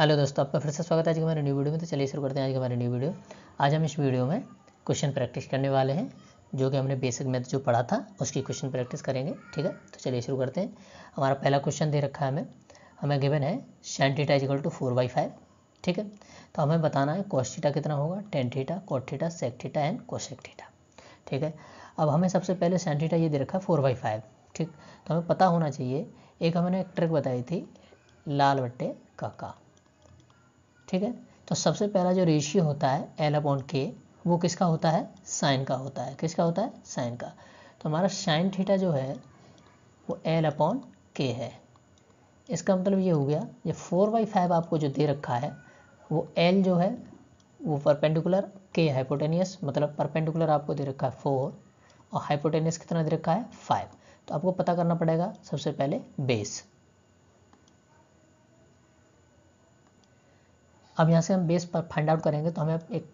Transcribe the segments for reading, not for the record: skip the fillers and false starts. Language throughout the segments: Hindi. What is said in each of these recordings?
हेलो दोस्तों, आपका फिर से स्वागत है आज के हमारे न्यू वीडियो में। तो चलिए शुरू करते हैं आज की हमारी न्यू वीडियो। आज हम इस वीडियो में क्वेश्चन प्रैक्टिस करने वाले हैं, जो कि हमने बेसिक मैथ जो पढ़ा था उसकी क्वेश्चन प्रैक्टिस करेंगे। ठीक है, तो चलिए शुरू करते हैं। हमारा पहला क्वेश्चन दे रखा है हमें गिवन है sin थीटा इक्वल टू 4/5। ठीक है, तो हमें बताना है cos थीटा कितना होगा, tan theta, cot theta, sec theta and cosec theta. ठीक है, अब हमें सबसे पहले sin थीटा ये दे रखा है 4/5। ठीक, तो हमें पता होना चाहिए, एक हमने एक ट्रिक बताई थी लाल बट्टे काका। ठीक है, तो सबसे पहला जो रेशियो होता है L/K वो किसका होता है, साइन का होता है। किसका होता है, साइन का। तो हमारा साइन थीटा जो है वो L/K है। इसका मतलब ये हो गया, ये 4/5 आपको जो दे रखा है वो L जो है वो परपेंडिकुलर, K हाइपोटेनियस, मतलब परपेंडिकुलर आपको दे रखा है 4 और हाइपोटेनियस कितना दे रखा है 5। तो आपको पता करना पड़ेगा सबसे पहले बेस। अब यहाँ से हम बेस पर फाइंड आउट करेंगे, तो हमें एक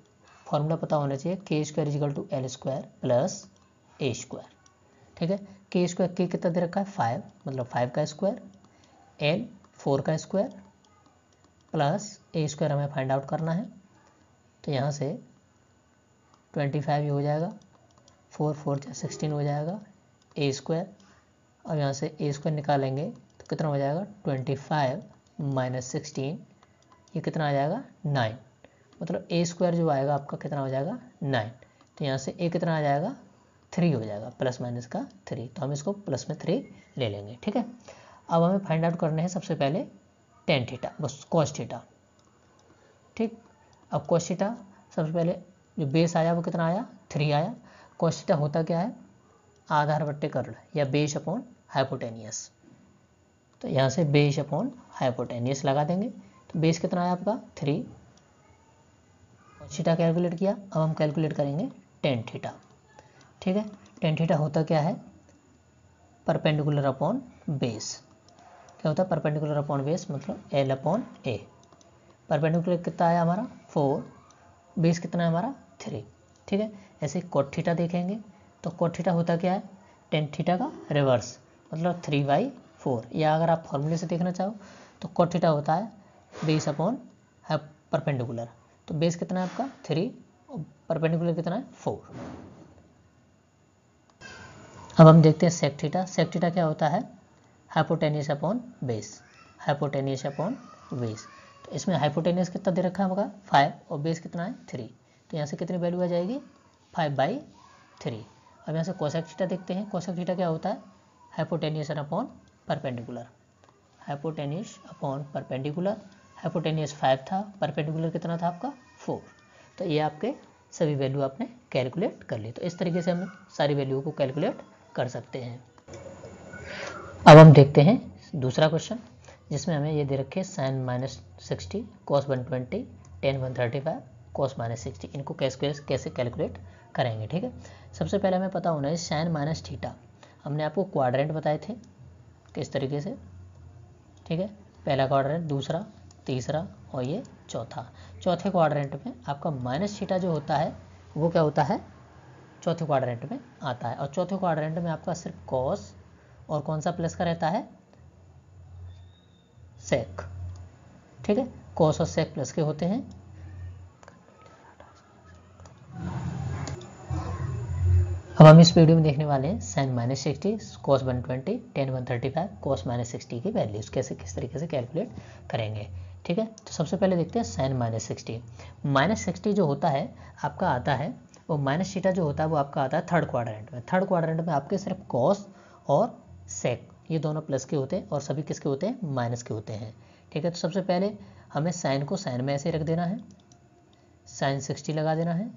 फॉर्मूला पता होना चाहिए, k² = L² प्लस A²। ठीक है, k² k कितना दे रखा है 5, मतलब 5 का स्क्वायर, L 4 का स्क्वायर प्लस A² हमें फाइंड आउट करना है। तो यहाँ से 25 ये हो जाएगा, 4 4 16 हो जाएगा A²। अब यहाँ से A² निकालेंगे तो कितना हो जाएगा 25 - 16, ये कितना आ जाएगा 9, मतलब A² जो आएगा आपका कितना हो जाएगा 9। तो यहाँ से A कितना आ जाएगा 3 हो जाएगा, प्लस माइनस का 3, तो हम इसको प्लस में 3 ले लेंगे। ठीक है, अब हमें फाइंड आउट करने हैं सबसे पहले tan थीटा, बस cos थीटा। ठीक, अब cos थीटा सबसे पहले जो बेस आया वो कितना आया 3 आया। cos थीटा होता क्या है, आधार बट्टे कर्ण या बेस अपॉन हाइपोटेनियस। तो यहाँ से बेस अपॉन हाइपोटेनियस लगा देंगे, तो बेस कितना आया आपका 3। cos थीटा कैलकुलेट किया, अब हम कैलकुलेट करेंगे tan थीटा। ठीक है, tan थीटा होता क्या है, परपेंडिकुलर अपॉन बेस। क्या होता है परपेंडिकुलर अपॉन बेस, मतलब L/A। परपेंडिकुलर कितना आया हमारा 4, बेस कितना है हमारा 3। ठीक है, ऐसे cot थीटा देखेंगे तो cot थीटा होता क्या है, tan थीटा का रिवर्स, मतलब 3/4। या अगर आप फॉर्मूले से देखना चाहो तो cot थीटा होता है बेस अपॉन परपेंडिकुलर। तो बेस कितना है आपका 3 और परपेंडिकुलर कितना है 4। अब हम देखते हैं सेक थीटा। सेक थीटा क्या होता है, hypotenuse upon base, hypotenuse upon base. तो इसमें हाइपोटेनियस कितना दे रखा है होगा 5 और बेस कितना है 3, तो यहाँ से कितनी वैल्यू आ जाएगी 5/3। अब यहाँ से कोसेक थीटा देखते हैं। कोसेक थीटा क्या होता है, hypotenuse upon perpendicular, hypotenuse upon perpendicular. Hypotenuse 5 था, परपेंडिकुलर कितना था आपका 4। तो ये आपके सभी वैल्यू आपने कैलकुलेट कर ली। तो इस तरीके से हम सारी वैल्यू को कैलकुलेट कर सकते हैं। अब हम देखते हैं दूसरा क्वेश्चन, जिसमें हमें ये दे रखे sin -60, cos 120, tan 135, cos -60। इनको कैसे कैलकुलेट करेंगे। ठीक है, सबसे पहले हमें पता होना है sin -थीटा। हमने आपको क्वाड्रेंट बताए थे किस तरीके से। ठीक है, पहला क्वाड्रेंट, दूसरा, तीसरा और ये चौथा। चौथे क्वाड्रेंट में आपका माइनस थीटा जो होता है वो क्या होता है, चौथे क्वाड्रेंट में आता है। और चौथे क्वाड्रेंट में आपका सिर्फ कॉस और कौन सा प्लस का रहता है, सेक। ठीक है, कॉस और सेक प्लस के होते हैं। अब हम इस वीडियो में देखने वाले हैं sin -60, cos 120, tan 135, cos -60 की वैल्यूज कैसे किस तरीके से कैलकुलेट करेंगे। ठीक है, तो सबसे पहले देखते हैं sin -60। -60 जो होता है आपका आता है, वो माइनस थीटा जो होता है वो आपका आता है थर्ड क्वाड्रेंट में। थर्ड क्वाड्रेंट में आपके सिर्फ कॉस और सेक ये दोनों प्लस के होते हैं और सभी किसके होते हैं, माइनस के होते हैं। ठीक है, तो सबसे पहले हमें साइन को साइन में ऐसे रख देना है, sin 60 लगा देना है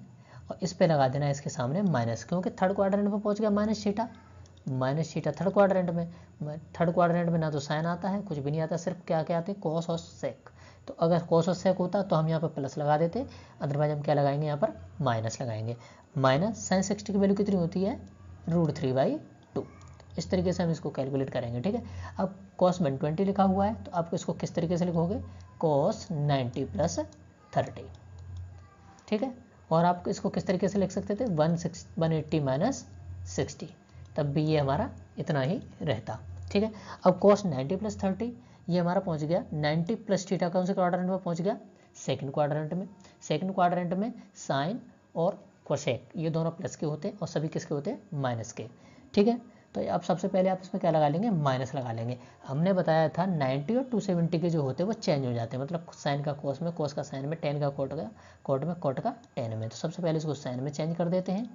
और इस पे लगा देना है इसके सामने माइनस, क्योंकि थर्ड क्वाड्रेंट में पहुंच गया माइनस थीटा थर्ड क्वाड्रेंट में। थर्ड क्वाड्रेंट में ना तो साइन आता है, कुछ भी नहीं आता, सिर्फ क्या क्या आते हैं कॉस और सेक। तो अगर कॉस और सेक होता तो हम यहाँ पर प्लस लगा देते, अदरवाइज हम क्या लगाएंगे यहाँ पर माइनस लगाएंगे। माइनस sin 60 की वैल्यू कितनी होती है √3/2। इस तरीके से हम इसको कैलकुलेट करेंगे। ठीक है, अब cos 120 लिखा हुआ है तो आपको इसको किस तरीके से लिखोगे, cos 90 + 30। ठीक है, और आप इसको किस तरीके से लिख सकते थे 180 - 60, तब भी ये हमारा इतना ही रहता। ठीक है, अब cos 90 + 30 ये हमारा पहुंच गया 90 प्लस थीटा कौन से क्वाड्रेंट में पहुंच गया, सेकंड क्वाड्रेंट में। सेकंड क्वाड्रेंट में साइन और कोसेक ये दोनों प्लस के होते हैं और सभी किसके होते हैं, माइनस के। ठीक है, तो अब सबसे पहले आप इसमें क्या लगा लेंगे, माइनस लगा लेंगे। हमने बताया था 90 और 270 के जो होते हैं वो चेंज हो जाते हैं, मतलब साइन का कोस में, कोस का साइन में, टेन का कोट में, कोट का टेन में। तो सबसे पहले इसको साइन में चेंज कर देते हैं।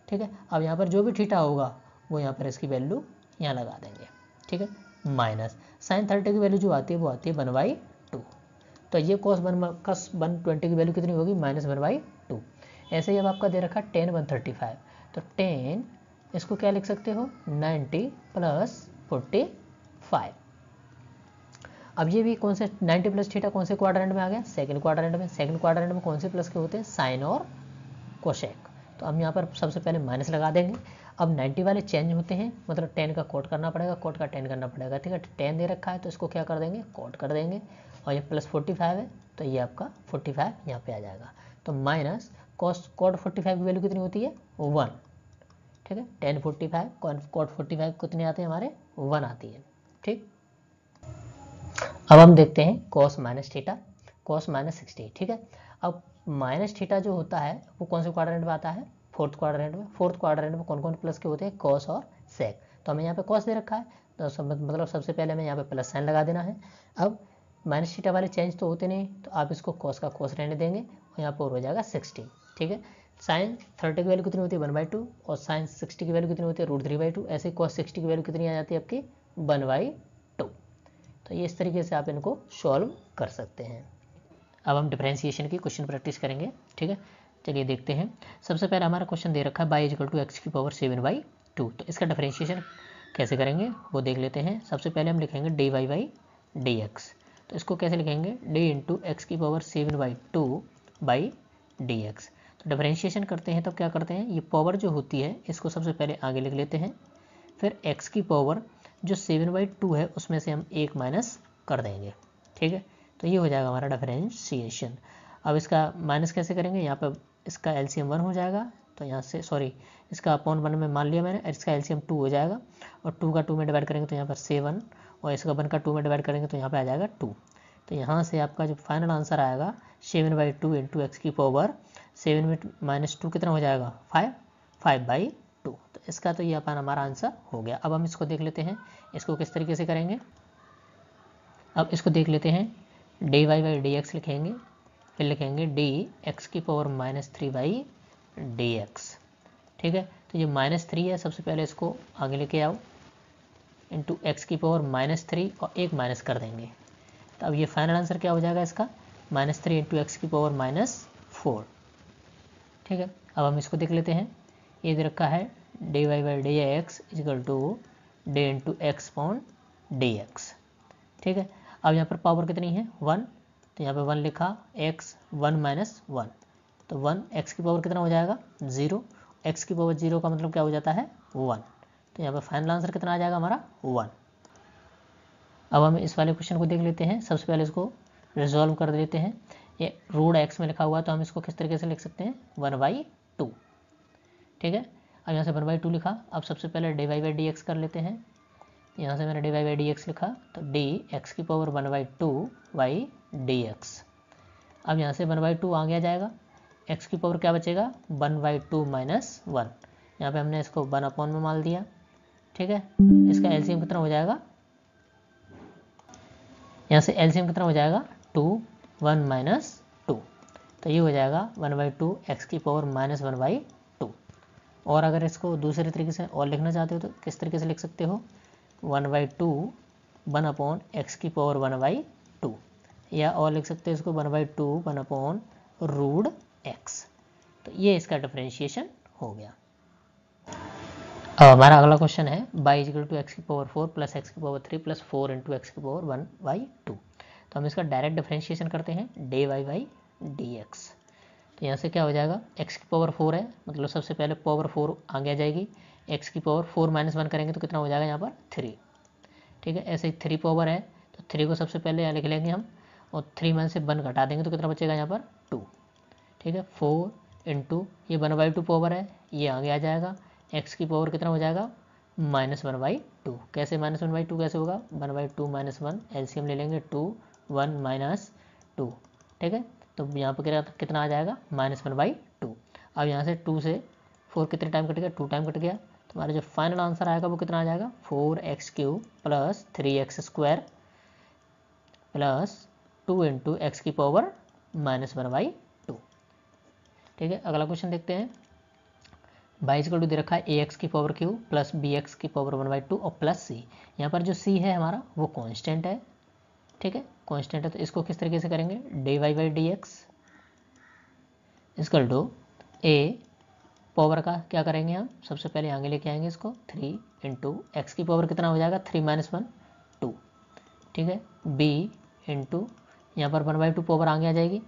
ठीक है, अब यहाँ पर जो भी थीटा होगा वो यहाँ पर इसकी वैल्यू यहाँ लगा देंगे। ठीक है, माइनस साइन 30 की वैल्यू जो आती है वो आती है 1/2। तो ये cos 120 की वैल्यू कितनी होगी, -1/2। ऐसे ही अब आपका दे रखा 10 135, तो 10 इसको क्या लिख सकते हो, 90 प्लस 45। अब ये भी कौन से 90 प्लस थीटा कौन से क्वाड्रेंट में आ गया, सेकंड क्वाड्रेंट में। सेकंड क्वाड्रेंट में कौन से प्लस के होते हैं, साइन और कोसेक। तो हम यहाँ पर सबसे पहले माइनस लगा देंगे। अब 90 वाले चेंज होते हैं, मतलब 10 का कोट करना पड़ेगा, कोट का 10 करना पड़ेगा। ठीक है, 10 दे रखा है तो इसको क्या कर देंगे, कोट कर देंगे। और ये प्लस 45 है तो ये आपका 45 यहाँ पे आ जाएगा। तो माइनस कोट 45 की वैल्यू कितनी होती है, 1। ठीक है, 10 45 कोट 45 कितनी आती है हमारे, 1 आती है। ठीक, अब हम देखते हैं कोस माइनस थीटा, कोस -60। ठीक है, अब माइनस थीटा जो होता है वो कौन से क्वाड्रेंट में आता है, फोर्थ क्वाड्रेंट में। फोर्थ क्वाड्रेंट में कौन कौन प्लस के होते हैं, कॉस और सेक। तो हमें यहाँ पे कॉस दे रखा है तो मतलब सबसे पहले हमें यहाँ पे प्लस साइन लगा देना है। अब माइनस थीटा वाले चेंज तो होते नहीं, तो आप इसको कॉस का कॉस रहने देंगे और यहाँ पर हो जाएगा 60। ठीक है, साइन 30 की वैल्यू कितनी होती है, 1/2, और साइन 60 की वैल्यू कितनी होती है, √3/2। ऐसे कॉस 60 की वैल्यू कितनी आ जाती है आपकी, 1/2। तो ये इस तरीके से आप इनको सॉल्व कर सकते हैं। अब हम डिफरेंशिएशन की क्वेश्चन प्रैक्टिस करेंगे। ठीक है, चलिए देखते हैं। सबसे पहले हमारा क्वेश्चन दे रखा है y = x⁴ (7/2). तो इसका डिफरेंशिएशन कैसे करेंगे वो देख लेते हैं। सबसे पहले हम लिखेंगे dy/dx। तो इसको कैसे लिखेंगे, d × x⁴ (7/2)/dx। तो डिफरेंशिएशन करते हैं तब क्या करते हैं, ये पावर जो होती है इसको सबसे पहले आगे लिख लेते हैं, फिर x की पावर जो 7/2 है उसमें से हम 1 माइनस कर देंगे। ठीक है, तो ये हो जाएगा हमारा डिफरेंशिएशन। अब इसका माइनस कैसे करेंगे, यहाँ पर इसका एलसीएम 1 हो जाएगा, तो यहाँ से सॉरी इसका अपॉन 1 में मान लिया मैंने, इसका एलसीएम 2 हो जाएगा, और 2 का 2 में डिवाइड करेंगे तो यहाँ पर 7, और इसका 1 का 2 में डिवाइड करेंगे तो यहाँ पर आ जाएगा 2। तो यहाँ से आपका जो फाइनल आंसर आएगा 7/2 × x⁴ 7 में -2 कितना हो जाएगा, 5/2। तो इसका तो ये अपन हमारा आंसर हो गया। अब हम इसको देख लेते हैं, इसको किस तरीके से करेंगे। अब इसको देख लेते हैं, dy/dx लिखेंगे, फिर लिखेंगे dx⁻3/dx। ठीक है, तो ये -3 है, सबसे पहले इसको आगे लेके आओ, इंटू x⁻³ और 1 माइनस कर देंगे। तो अब ये फाइनल आंसर क्या हो जाएगा इसका, -3 × x⁻⁴। ठीक है, अब हम इसको देख लेते हैं। ये दे रखा है dy/dx = d × x/dx। ठीक है, अब यहाँ पर पावर कितनी है, 1, तो यहाँ पे 1 लिखा, x 1 - 1, तो 1 x की पावर कितना हो जाएगा, 0। x की पावर 0 का मतलब क्या हो जाता है, 1। तो यहाँ पे फाइनल आंसर कितना आ जाएगा हमारा, 1। अब हम इस वाले क्वेश्चन को देख लेते हैं। सबसे पहले इसको रिजॉल्व कर देते हैं। ये √x में लिखा हुआ है तो हम इसको किस तरीके से लिख सकते हैं, 1/2। ठीक है, अब यहाँ से 1/2 लिखा। अब सबसे पहले dy/dx कर लेते हैं। यहाँ से मैंने dy/dx लिखा, तो dx⁻1/2/dx। अब यहाँ से 1/2 आ गया जाएगा, x की पावर क्या बचेगा, 1/2 - 1। यहाँ पे हमने इसको 1 में मान दिया। ठीक है, इसका एलसीएम कितना हो जाएगा, यहाँ से एलसीएम कितना हो जाएगा, 2 1 - 2, तो ये हो जाएगा 1/2 x की पावर -1/2। और अगर इसको दूसरे तरीके से और लिखना चाहते हो तो किस तरीके से लिख सकते हो, 1/2 1/x की पावर 1/2, या और लिख सकते हो इसको 1/2 1/√x। तो ये इसका डिफरेंशिएशन हो गया। अब हमारा अगला क्वेश्चन है y = x⁴ + x⁴ 3 + 4 × x⁴1/2। तो हम इसका डायरेक्ट डिफरेंशिएशन करते हैं, dy/dx। तो यहाँ से क्या हो जाएगा, x⁴ है, मतलब सबसे पहले पावर 4 आगे आ जाएगी, x⁴ 4 - 1 करेंगे तो कितना हो जाएगा यहाँ पर 3। ठीक है, ऐसे ही 3 पावर है तो 3 को सबसे पहले यहाँ लिख लेंगे हम, और 3 में से 1 घटा देंगे तो कितना बचेगा यहाँ पर 2। ठीक है, 4 × ये 1/2 पावर है, ये आगे आ जाएगा, x की पावर कितना हो जाएगा -1/2। कैसे -1/2 कैसे होगा? 1/2 -1, एलसीएम ले लेंगे 2, 1 -2, ठीक है। तो यहाँ पर कितना आ जाएगा? -1/2। अब यहाँ से 2 से 4 कितने टाइम कट गया? 2 टाइम कट गया। तो हमारा जो फाइनल आंसर आएगा वो कितना आ जाएगा? 4x³ + 3x² + 2 × x⁻⁻²। ठीक है, अगला क्वेश्चन देखते हैं। y दे रखा है ax³ + bx⁻1/2 और प्लस c। यहाँ पर जो c है हमारा वो कांस्टेंट है, ठीक है, कांस्टेंट है। तो इसको किस तरीके से करेंगे? dy/dx = a पावर का क्या करेंगे हम? सबसे पहले आगे लेके आएंगे इसको 3 × x⁻, कितना हो जाएगा? 3 - 1 2, ठीक है। b × यहाँ पर 1/2 पावर आगे आ जाएगी,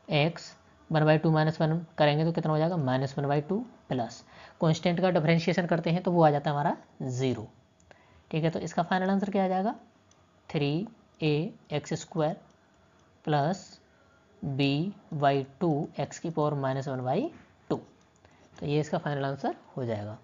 x 1/2 -1 करेंगे तो कितना हो जाएगा? -1/2 प्लस कॉन्स्टेंट का डिफरेंशिएशन करते हैं तो वो आ जाता है हमारा 0, ठीक है। तो इसका फाइनल आंसर क्या आ जाएगा? 3ax² + b/2 x⁻⁻1/2। तो ये इसका फाइनल आंसर हो जाएगा।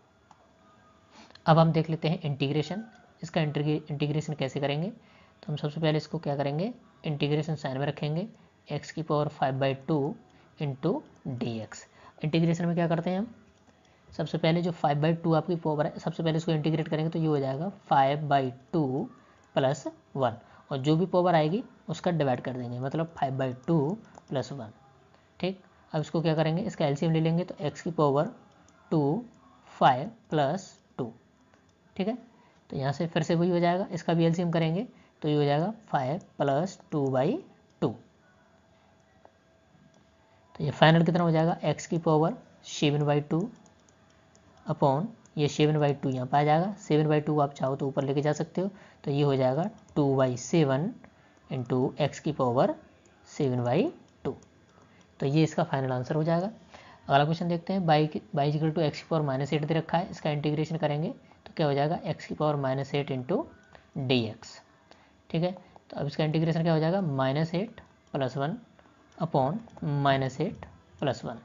अब हम देख लेते हैं इंटीग्रेशन। इसका इंटीग्रेशन कैसे करेंगे? तो हम सबसे पहले इसको क्या करेंगे? इंटीग्रेशन साइन में रखेंगे, x⁻5/2 × dx। इंटीग्रेशन में क्या करते हैं हम? सबसे पहले जो 5/2 आपकी पावर है, सबसे पहले इसको इंटीग्रेट करेंगे तो ये हो जाएगा 5/2 + 1, और जो भी पावर आएगी उसका डिवाइड कर देंगे, मतलब 5/2 + 1, ठीक। अब इसको क्या करेंगे? इसका एलसीएम ले लेंगे तो x⁻2 5 + 2, ठीक है। तो यहाँ से फिर से वही हो जाएगा, इसका भी एलसीएम करेंगे तो ये हो जाएगा 5 + 2/2। तो ये फाइनल कितना हो जाएगा? x⁻7/2 अपॉन ये 7/2 यहाँ पर आ जाएगा। 7/2 आप चाहो तो ऊपर लेके जा सकते हो, तो ये हो जाएगा 2/7 × x⁻7/2। तो ये इसका फाइनल आंसर हो जाएगा। अगला क्वेश्चन देखते हैं। y = x⁻8 दे रखा है, इसका इंटीग्रेशन करेंगे तो क्या हो जाएगा? x⁻8 × dx, ठीक है। तो अब इसका इंटीग्रेशन क्या हो जाएगा? -8 + 1 अपॉन -8 + 1।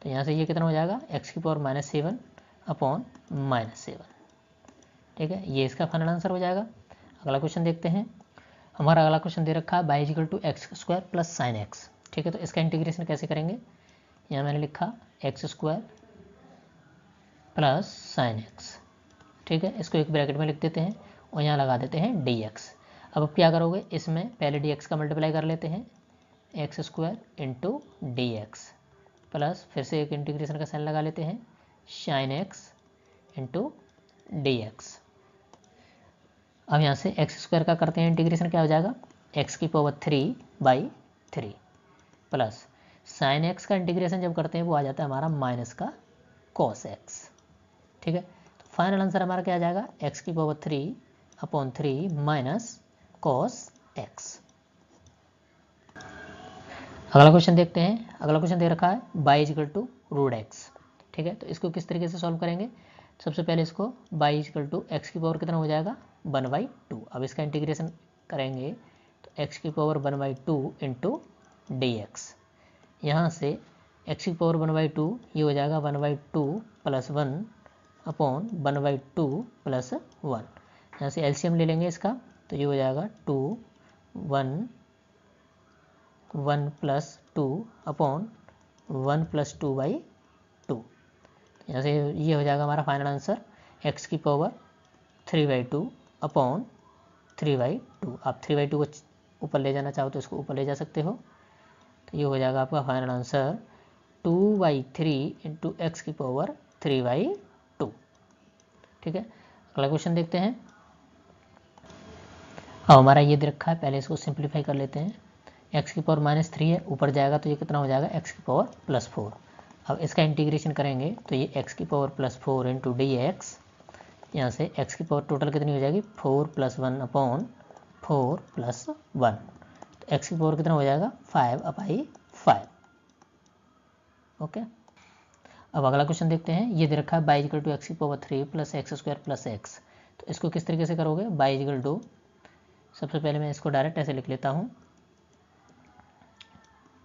तो यहाँ से ये कितना हो जाएगा? x⁻7 अपॉन -7, ठीक है। ये इसका फाइनल आंसर हो जाएगा। अगला क्वेश्चन देखते हैं। हमारा अगला क्वेश्चन दे रखा है y = x² + sin x, ठीक है। तो इसका इंटीग्रेशन कैसे करेंगे? यहाँ मैंने लिखा x² + sin x, ठीक है। इसको एक ब्रैकेट में लिख देते हैं और यहाँ लगा देते हैं dx। अब क्या करोगे? इसमें पहले dx का मल्टीप्लाई कर लेते हैं, x² × dx प्लस फिर से एक इंटीग्रेशन का साइन लगा लेते हैं, sin x × dx। अब यहाँ से x² का करते हैं इंटीग्रेशन, क्या हो जाएगा? x⁻3/3 प्लस sin x का इंटीग्रेशन जब करते हैं वो आ जाता है हमारा माइनस का cos x, ठीक है। तो फाइनल आंसर हमारा क्या आ जाएगा? x⁻3/3 - cos x। अगला क्वेश्चन देखते हैं। अगला क्वेश्चन दे रखा है y = √x, ठीक है। तो इसको किस तरीके से सॉल्व करेंगे? सबसे पहले इसको y = x⁻, कितना हो जाएगा? 1/2। अब इसका इंटीग्रेशन करेंगे तो x⁻1/2 × dx। यहाँ से x⁻1/2 ये हो जाएगा 1/2 + 1 अपॉन 1/2 + 1। यहाँ से एलसीएम ले लेंगे इसका तो ये हो जाएगा 2 1 1 + 2 अपॉन 1 + 2/2। यहाँ से ये हो जाएगा हमारा फाइनल आंसर x⁻3/2 अपॉन 3/2। आप 3/2 को ऊपर ले जाना चाहो तो इसको ऊपर ले जा सकते हो। तो ये हो जाएगा आपका फाइनल आंसर 2/3 × x⁻3/2, ठीक है। अगला क्वेश्चन देखते हैं। अब हमारा ये दे रखा है, पहले इसको सिंप्लीफाई कर लेते हैं। x⁻3 है, ऊपर जाएगा तो ये कितना हो जाएगा? x⁻+4। अब इसका इंटीग्रेशन करेंगे तो ये x⁻+4 × dx। यहाँ से x⁻, टोटल कितनी हो जाएगी? 4 + 1 अपॉन 4 + 1। तो x⁻, कितना हो जाएगा? 5/5, ओके। अब अगला क्वेश्चन देखते हैं। ये दे रखा है y = x⁻3 + x² + x। तो इसको किस तरीके से करोगे? y = सबसे पहले मैं इसको डायरेक्ट ऐसे लिख लेता हूँ,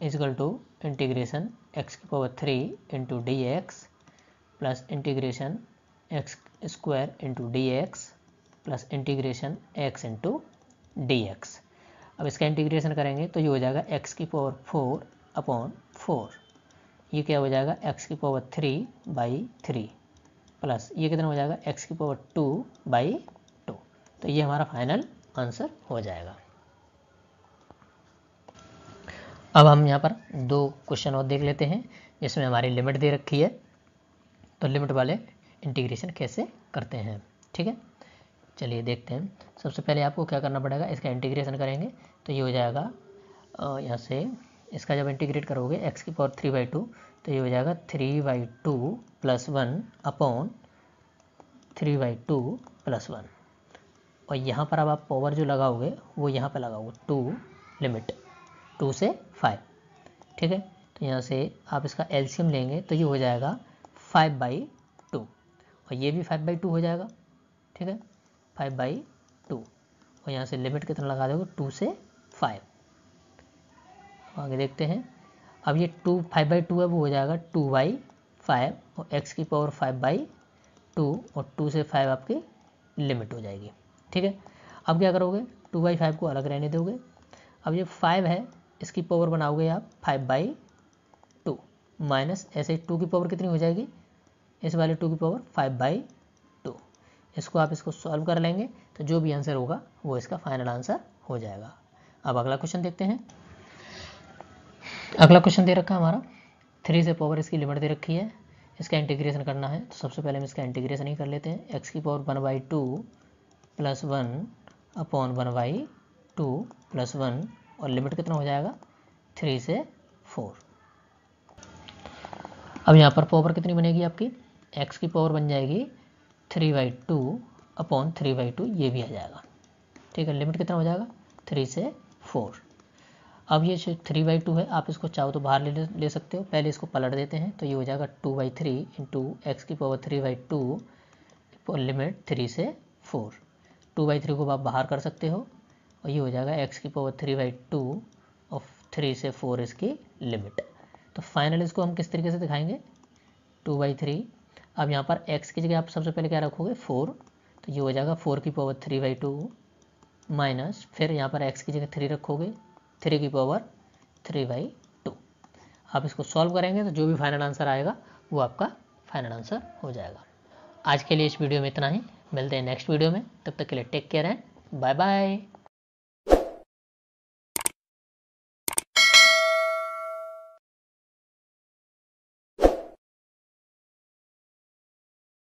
integration x⁻3 × dx plus integration x square into D x plus integration x into D x. अब इसका इंटीग्रेशन करेंगे तो ये हो जाएगा एक्स की पावर 4 अपॉन 4, ये क्या हो जाएगा एक्स की पावर 3/3 प्लस ये कितना हो जाएगा एक्स की पावर 2/2। तो ये हमारा फाइनल आंसर हो जाएगा। अब हम यहाँ पर 2 क्वेश्चन और देख लेते हैं जिसमें हमारी लिमिट दे रखी है, तो लिमिट वाले इंटीग्रेशन कैसे करते हैं। ठीक है, चलिए देखते हैं। सबसे पहले आपको क्या करना पड़ेगा, इसका इंटीग्रेशन करेंगे तो ये हो जाएगा यहाँ से इसका जब इंटीग्रेट करोगे एक्स की पावर 3/2 तो ये हो जाएगा 3/2 प्लस 1 अपॉन 3/2 प्लस 1। और यहाँ पर अब आप पावर जो लगाओगे वो यहाँ पर लगाओगे 2, लिमिट 2 से 5। ठीक है, तो यहाँ से आप इसका एलसीएम लेंगे तो ये हो जाएगा 5/2 और ये भी 5/2 हो जाएगा। ठीक है, 5/2 और यहाँ से लिमिट कितना लगा दोगे 2 से 5। आगे देखते हैं। अब ये 5/2 है वो हो जाएगा 2/5 और x की पावर 5/2 और 2 से 5 आपकी लिमिट हो जाएगी। ठीक है, अब क्या करोगे 2/5 को अलग रहने दोगे। अब ये 5 है इसकी पावर बनाओगे आप 5/2 माइनस ऐसे 2 की पावर कितनी हो जाएगी, इस वाले 2 की पावर 5/2। इसको आप इसको सॉल्व कर लेंगे तो जो भी आंसर होगा वो इसका फाइनल आंसर हो जाएगा। अब अगला क्वेश्चन देखते हैं। अगला क्वेश्चन दे रखा है हमारा 3 से पावर इसकी लिमिट दे रखी है, इसका इंटीग्रेशन करना है। तो सबसे पहले हम इसका इंटीग्रेशन ही कर लेते हैं। एक्स की पावर 1/2 प्लस 1 अपॉन 1/2 प्लस 1 और लिमिट कितना हो जाएगा 3 से 4। अब यहाँ पर पावर कितनी बनेगी आपकी, एक्स की पावर बन जाएगी 3/2 अपॉन 3/2, ये भी आ जाएगा। ठीक है, लिमिट कितना हो जाएगा 3 से 4। अब ये 3/2 है, आप इसको चाहो तो बाहर ले सकते हो। पहले इसको पलट देते हैं तो ये हो जाएगा 2/3 इंटू एक्स की पावर 3/2 लिमिट 3 से 4। 2/3 को आप बाहर कर सकते हो और ये हो जाएगा एक्स की पावर 3/2 और 3 से 4 इसकी लिमिट। तो फाइनल इसको हम किस तरीके से दिखाएंगे 2/3। अब यहाँ पर एक्स की जगह आप सबसे पहले क्या रखोगे 4, तो ये हो जाएगा 4 की पावर 3/2 माइनस फिर यहाँ पर एक्स की जगह 3 रखोगे 3 की पावर 3/2। आप इसको सॉल्व करेंगे तो जो भी फाइनल आंसर आएगा वो आपका फाइनल आंसर हो जाएगा। आज के लिए इस वीडियो में इतना ही, मिलते हैं नेक्स्ट वीडियो में, तब तक के लिए take care and bye bye.